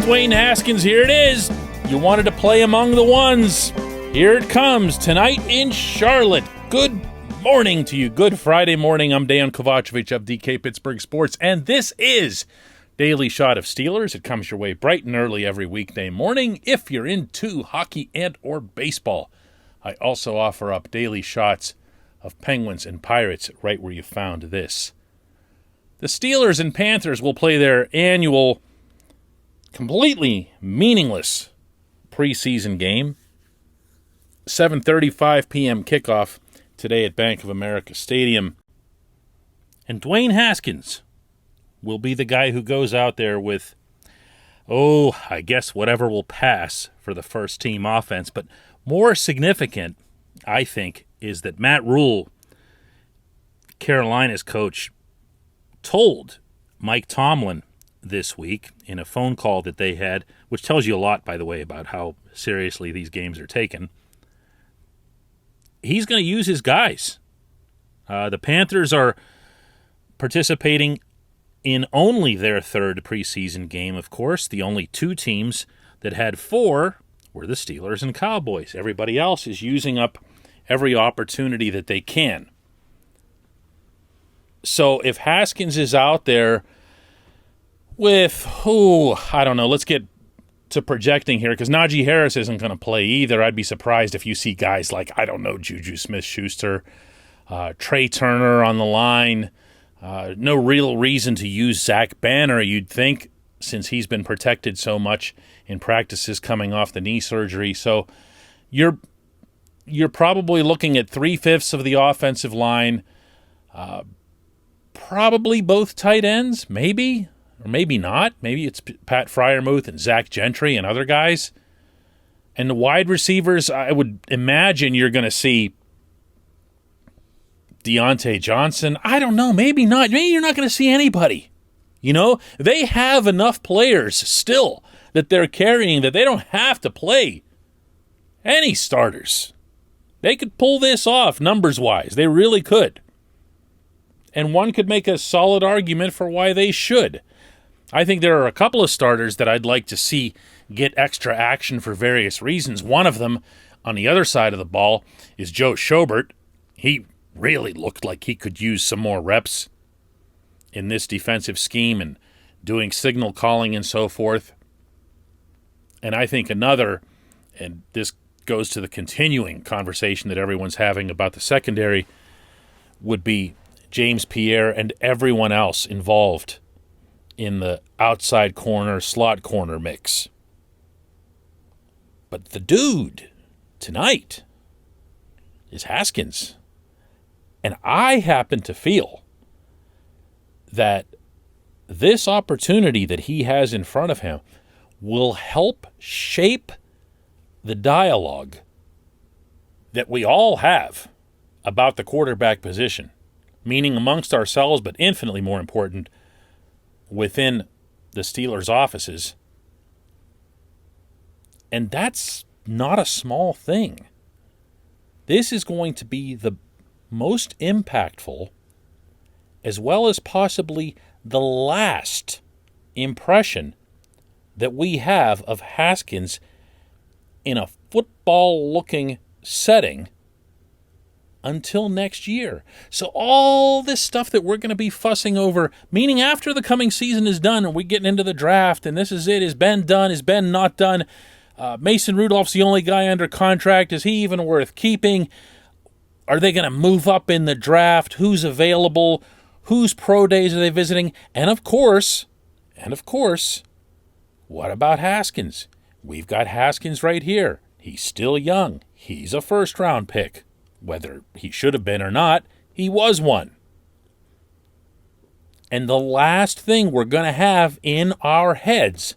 Dwayne Haskins. Here it is. You wanted to play among the ones. Here it comes tonight in Charlotte. Good morning to you. Good Friday morning. I'm Dejan Kovacevic of DK Pittsburgh Sports, and this is Daily Shot of Steelers. It comes your way bright and early every weekday morning if you're into hockey and or baseball. I also offer up daily shots of Penguins and Pirates right where you found this. The Steelers and Panthers will play their annual, completely meaningless preseason game. 7:35 p.m. kickoff today at Bank of America Stadium. And Dwayne Haskins will be the guy who goes out there with, I guess whatever will pass for the first team offense. But more significant, I think, is that Matt Rule, Carolina's coach, told Mike Tomlin this week in a phone call that they had, which tells you a lot, by the way, about how seriously these games are taken. He's going to use his guys. The Panthers are participating in only their third preseason game, of course. The only two teams that had four were the Steelers and Cowboys. Everybody else is using up every opportunity that they can. So if Haskins is out there with, let's get to projecting here, because Najee Harris isn't going to play either. I'd be surprised if you see guys like, Juju Smith-Schuster, Trey Turner on the line. No real reason to use Zach Banner, you'd think, since he's been protected so much in practices coming off the knee surgery. So you're probably looking at 3/5 of the offensive line, probably both tight ends, maybe, or maybe not. Maybe it's Pat Freiermuth and Zach Gentry and other guys. And the wide receivers, I would imagine you're going to see Deontay Johnson. I don't know, maybe not. Maybe you're not going to see anybody. They have enough players still that they're carrying that they don't have to play any starters. They could pull this off numbers-wise. They really could. And one could make a solid argument for why they should. I think there are a couple of starters that I'd like to see get extra action for various reasons. One of them, on the other side of the ball, is Joe Schobert. He really looked like he could use some more reps in this defensive scheme and doing signal calling and so forth. And I think another, and this goes to the continuing conversation that everyone's having about the secondary, would be James Pierre and everyone else involved in the outside corner, slot corner mix. But the dude tonight is Haskins. And I happen to feel that this opportunity that he has in front of him will help shape the dialogue that we all have about the quarterback position, meaning amongst ourselves, but infinitely more important, within the Steelers' offices. And that's not a small thing. This is going to be the most impactful, as well as possibly the last impression that we have of Haskins in a football-looking setting until next year. So all this stuff that we're going to be fussing over, meaning after the coming season is done and we're getting into the draft and this is it, is Ben done, is Ben not done, Mason Rudolph's the only guy under contract, is he even worth keeping, are they going to move up in the draft, who's available, whose pro days are they visiting, and of course, what about Haskins? We've got Haskins right here. He's still young. He's a first-round pick. Whether he should have been or not, he was one. And the last thing we're going to have in our heads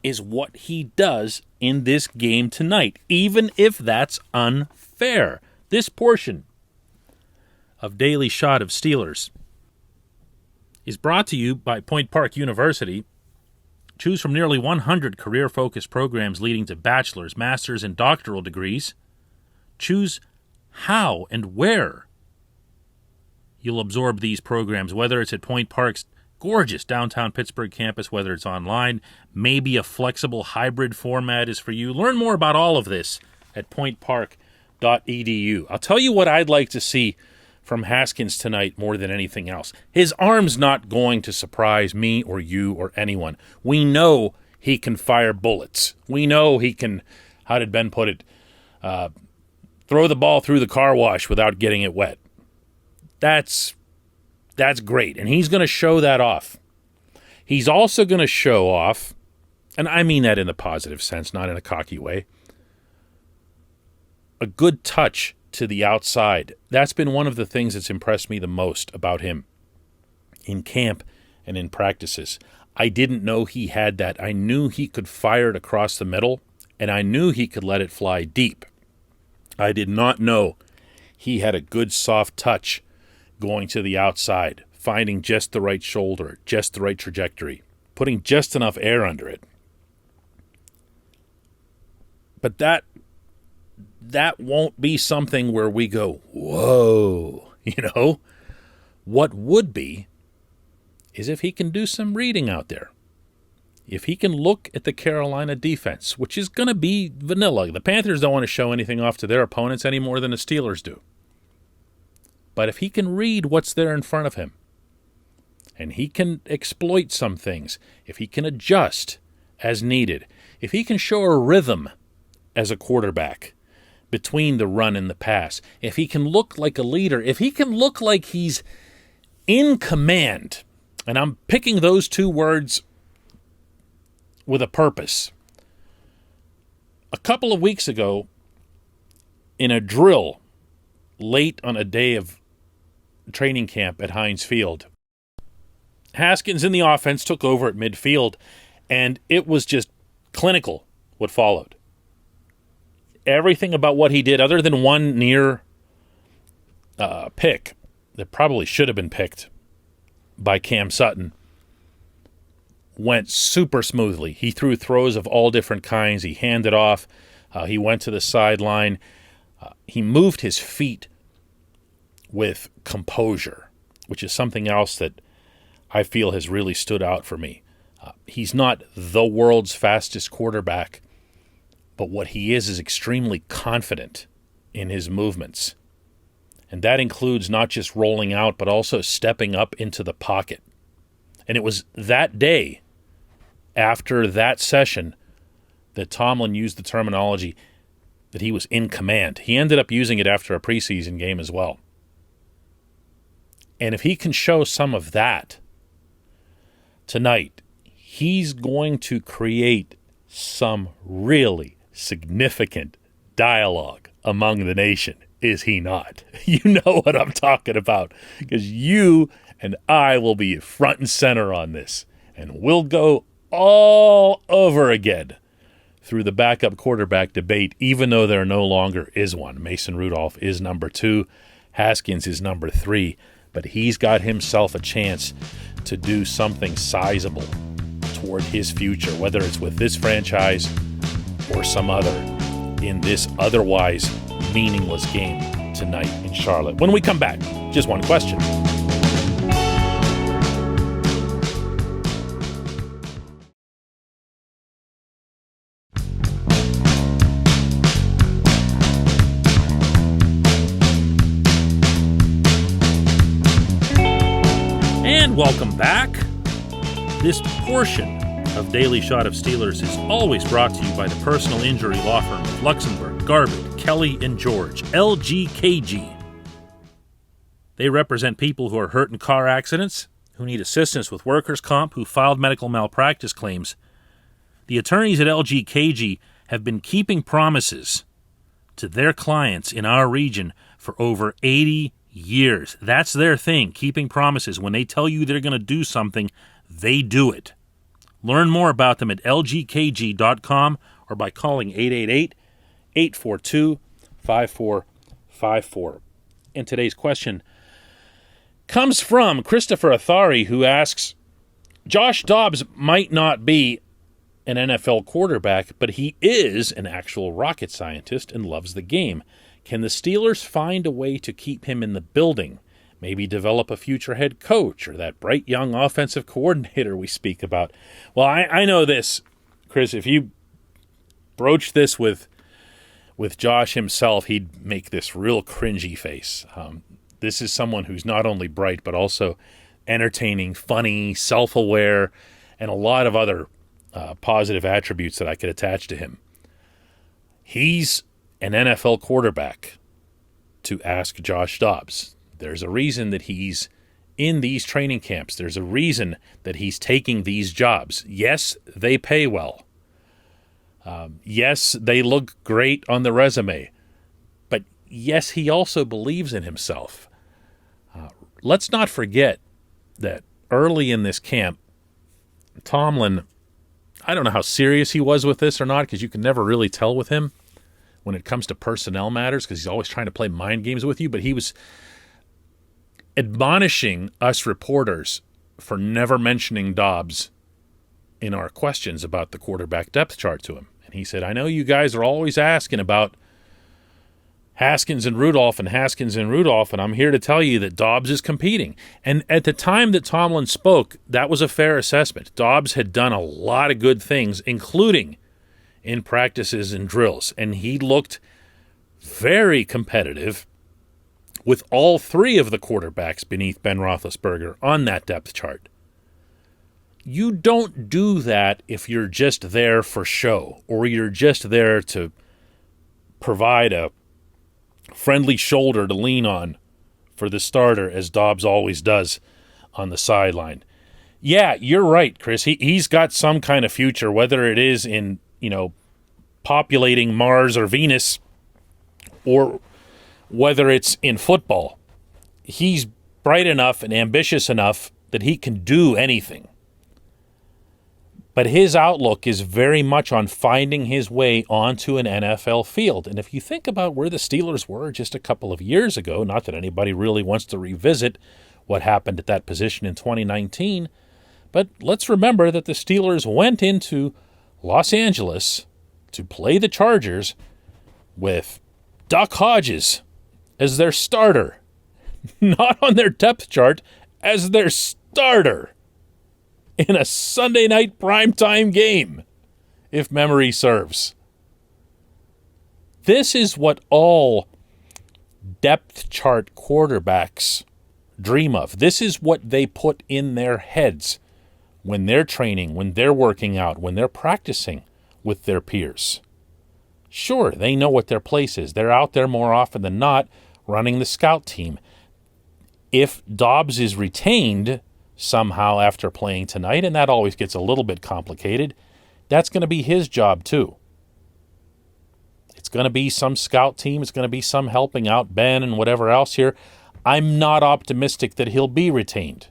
is what he does in this game tonight, even if that's unfair. This portion of Daily Shot of Steelers is brought to you by Point Park University. Choose from nearly 100 career-focused programs leading to bachelor's, master's, and doctoral degrees. Choose how and where you'll absorb these programs, whether it's at Point Park's gorgeous downtown Pittsburgh campus, whether it's online, maybe a flexible hybrid format is for you. Learn more about all of this at pointpark.edu. I'll tell you what I'd like to see from Haskins tonight more than anything else. His arm's not going to surprise me or you or anyone. We know he can fire bullets. We know he can, how did Ben put it, throw the ball through the car wash without getting it wet. That's great, and he's going to show that off. He's also going to show off, and I mean that in a positive sense, not in a cocky way, a good touch to the outside. That's been one of the things that's impressed me the most about him in camp and in practices. I didn't know he had that. I knew he could fire it across the middle, and I knew he could let it fly deep. I did not know he had a good soft touch going to the outside, finding just the right shoulder, just the right trajectory, putting just enough air under it. But that won't be something where we go, whoa, What would be is if he can do some reading out there. If he can look at the Carolina defense, which is going to be vanilla. The Panthers don't want to show anything off to their opponents any more than the Steelers do. But if he can read what's there in front of him, and he can exploit some things, if he can adjust as needed, if he can show a rhythm as a quarterback between the run and the pass, if he can look like a leader, if he can look like he's in command, and I'm picking those two words with a purpose. A couple of weeks ago, in a drill late on a day of training camp at Heinz Field, Haskins in the offense took over at midfield, and it was just clinical what followed. Everything about what he did, other than one near pick that probably should have been picked by Cam Sutton, went super smoothly. He threw throws of all different kinds. He handed off. He went to the sideline. He moved his feet with composure, which is something else that I feel has really stood out for me. He's not the world's fastest quarterback, but what he is extremely confident in his movements. And that includes not just rolling out, but also stepping up into the pocket. And it was that day, after that session, that Tomlin used the terminology that he was in command. He ended up using it after a preseason game as well. And if he can show some of that tonight, he's going to create some really significant dialogue among the nation, is he not? You know what I'm talking about, because you and I will be front and center on this, and we'll go all over again through the backup quarterback debate, even though there no longer is one. Mason Rudolph is number 2. Haskins is number 3. But he's got himself a chance to do something sizable toward his future, whether it's with this franchise or some other, in this otherwise meaningless game tonight in Charlotte. When we come back, just one question. And welcome back. This portion of Daily Shot of Steelers is always brought to you by the personal injury law firm of Luxembourg, Garbutt, Kelly, and George, LGKG. They represent people who are hurt in car accidents, who need assistance with workers' comp, who filed medical malpractice claims. The attorneys at LGKG have been keeping promises to their clients in our region for over 80 years. That's their thing, keeping promises. When they tell you they're going to do something, they do it. Learn more about them at lgkg.com or by calling 888-842-5454. And today's question comes from Christopher Athari, who asks, Josh Dobbs might not be an NFL quarterback, but he is an actual rocket scientist and loves the game. Can the Steelers find a way to keep him in the building, maybe develop a future head coach or that bright young offensive coordinator we speak about. Well, I know this, Chris, if you broach this with Josh himself, he'd make this real cringy face. This is someone who's not only bright, but also entertaining, funny, self-aware, and a lot of other positive attributes that I could attach to him. He's an NFL quarterback, to ask Josh Dobbs. There's a reason that he's in these training camps. There's a reason that he's taking these jobs. Yes, they pay well. Yes, they look great on the resume. But yes, he also believes in himself. Let's not forget that early in this camp, Tomlin, I don't know how serious he was with this or not, because you can never really tell with him when it comes to personnel matters, because he's always trying to play mind games with you, but he was admonishing us reporters for never mentioning Dobbs in our questions about the quarterback depth chart to him. And he said, I know you guys are always asking about Haskins and Rudolph, and I'm here to tell you that Dobbs is competing. And at the time that Tomlin spoke, that was a fair assessment. Dobbs had done a lot of good things, including in practices and drills, and he looked very competitive with all three of the quarterbacks beneath Ben Roethlisberger on that depth chart. You don't do that if you're just there for show, or you're just there to provide a friendly shoulder to lean on for the starter, as Dobbs always does on the sideline. Yeah, you're right, Chris. He's got some kind of future, whether it is in, populating Mars or Venus, or whether it's in football. He's bright enough and ambitious enough that he can do anything. But his outlook is very much on finding his way onto an NFL field. And if you think about where the Steelers were just a couple of years ago, not that anybody really wants to revisit what happened at that position in 2019, but let's remember that the Steelers went into Los Angeles to play the Chargers with Duck Hodges as their starter, not on their depth chart, as their starter in a Sunday night primetime game, if memory serves. This is what all depth chart quarterbacks dream of. This is what they put in their heads when they're training, when they're working out, when they're practicing with their peers. Sure, they know what their place is. They're out there more often than not running the scout team. If Dobbs is retained somehow after playing tonight, and that always gets a little bit complicated, that's going to be his job too. It's going to be some scout team. It's going to be some helping out Ben and whatever else here. I'm not optimistic that he'll be retained,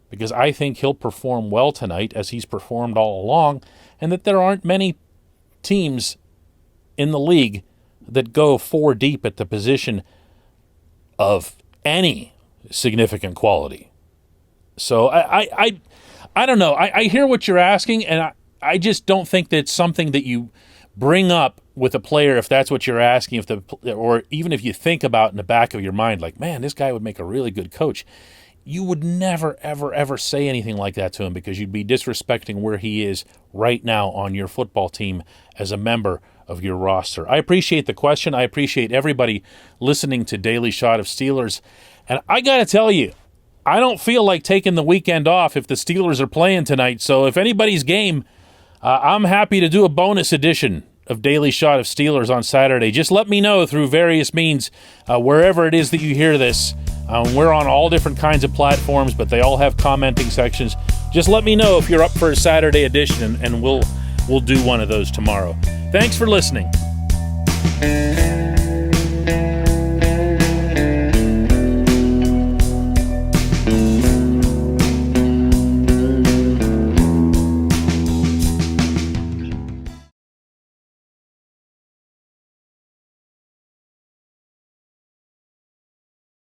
because I think he'll perform well tonight, as he's performed all along, and that there aren't many teams in the league that go 4 deep at the position of any significant quality. So I don't know. I hear what you're asking, and I just don't think that it's something that you bring up with a player if that's what you're asking, or even if you think about in the back of your mind, like, man, this guy would make a really good coach. You would never, ever, ever say anything like that to him, because you'd be disrespecting where he is right now on your football team as a member of your roster. I appreciate the question. I appreciate everybody listening to Daily Shot of Steelers. And I got to tell you, I don't feel like taking the weekend off if the Steelers are playing tonight. So if anybody's game, I'm happy to do a bonus edition of Daily Shot of Steelers on Saturday. Just let me know through various means, wherever it is that you hear this. We're on all different kinds of platforms, but they all have commenting sections. Just let me know if you're up for a Saturday edition, and we'll do one of those tomorrow. Thanks for listening.